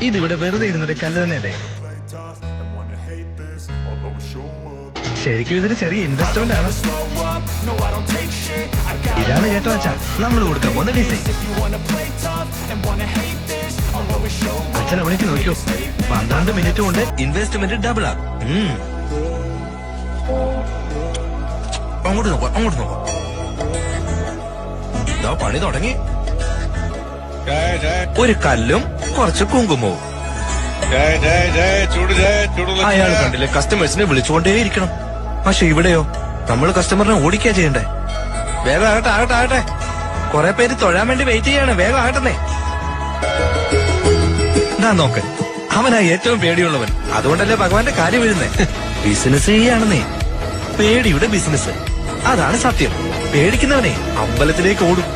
ഇതിവിടെ വെറുതെ ഇരുന്നൊരു കല്ല് തന്നെയല്ലേ? ശരിക്കും ഇതൊരു ചെറിയ ഇൻവെസ്റ്റ്മെന്റ് ആണ്. ഇതാണ് കേട്ടോ അച്ഛാ നമ്മൾ കൊടുക്കാൻ പോകുന്ന ഡിസൈൻ. അച്ഛൻ അവിടേക്ക് നോക്കിയോ, 12 മിനിറ്റ് കൊണ്ട് ഇൻവെസ്റ്റ്മെന്റ് ഡബിൾ ആകും. അങ്ങോട്ട് നോക്കാം, അങ്ങോട്ട് നോക്കാം. ഇതാ പണി തുടങ്ങി. ഒരു കല്ലും കുറച്ച് കുങ്കുമവും. അയാൾ കണ്ടില്ലേ, കസ്റ്റമേഴ്സിനെ വിളിച്ചുകൊണ്ടേയിരിക്കണം. പക്ഷെ ഇവിടെയോ നമ്മൾ കസ്റ്റമറിനെ ഓടിക്കാ ചെയ്യണ്ടേ. വേഗം ആകട്ടെ, ആകട്ടെ, ആകട്ടെ. കുറെ പേര് തൊഴാൻ വേണ്ടി വെയിറ്റ് ചെയ്യാണ്. വേഗം ആകട്ടെ. ഞാൻ നോക്ക്, അവനാ ഏറ്റവും പേടിയുള്ളവൻ. അതുകൊണ്ടല്ലേ ഭഗവാന്റെ കാര്യം വീഴുന്നേ. Business ചെയ്യാണെന്നേ, പേടിയുടെ business. അതാണ് സത്യം. പേടിക്കുന്നവനെ അമ്പലത്തിലേക്ക് ഓടും.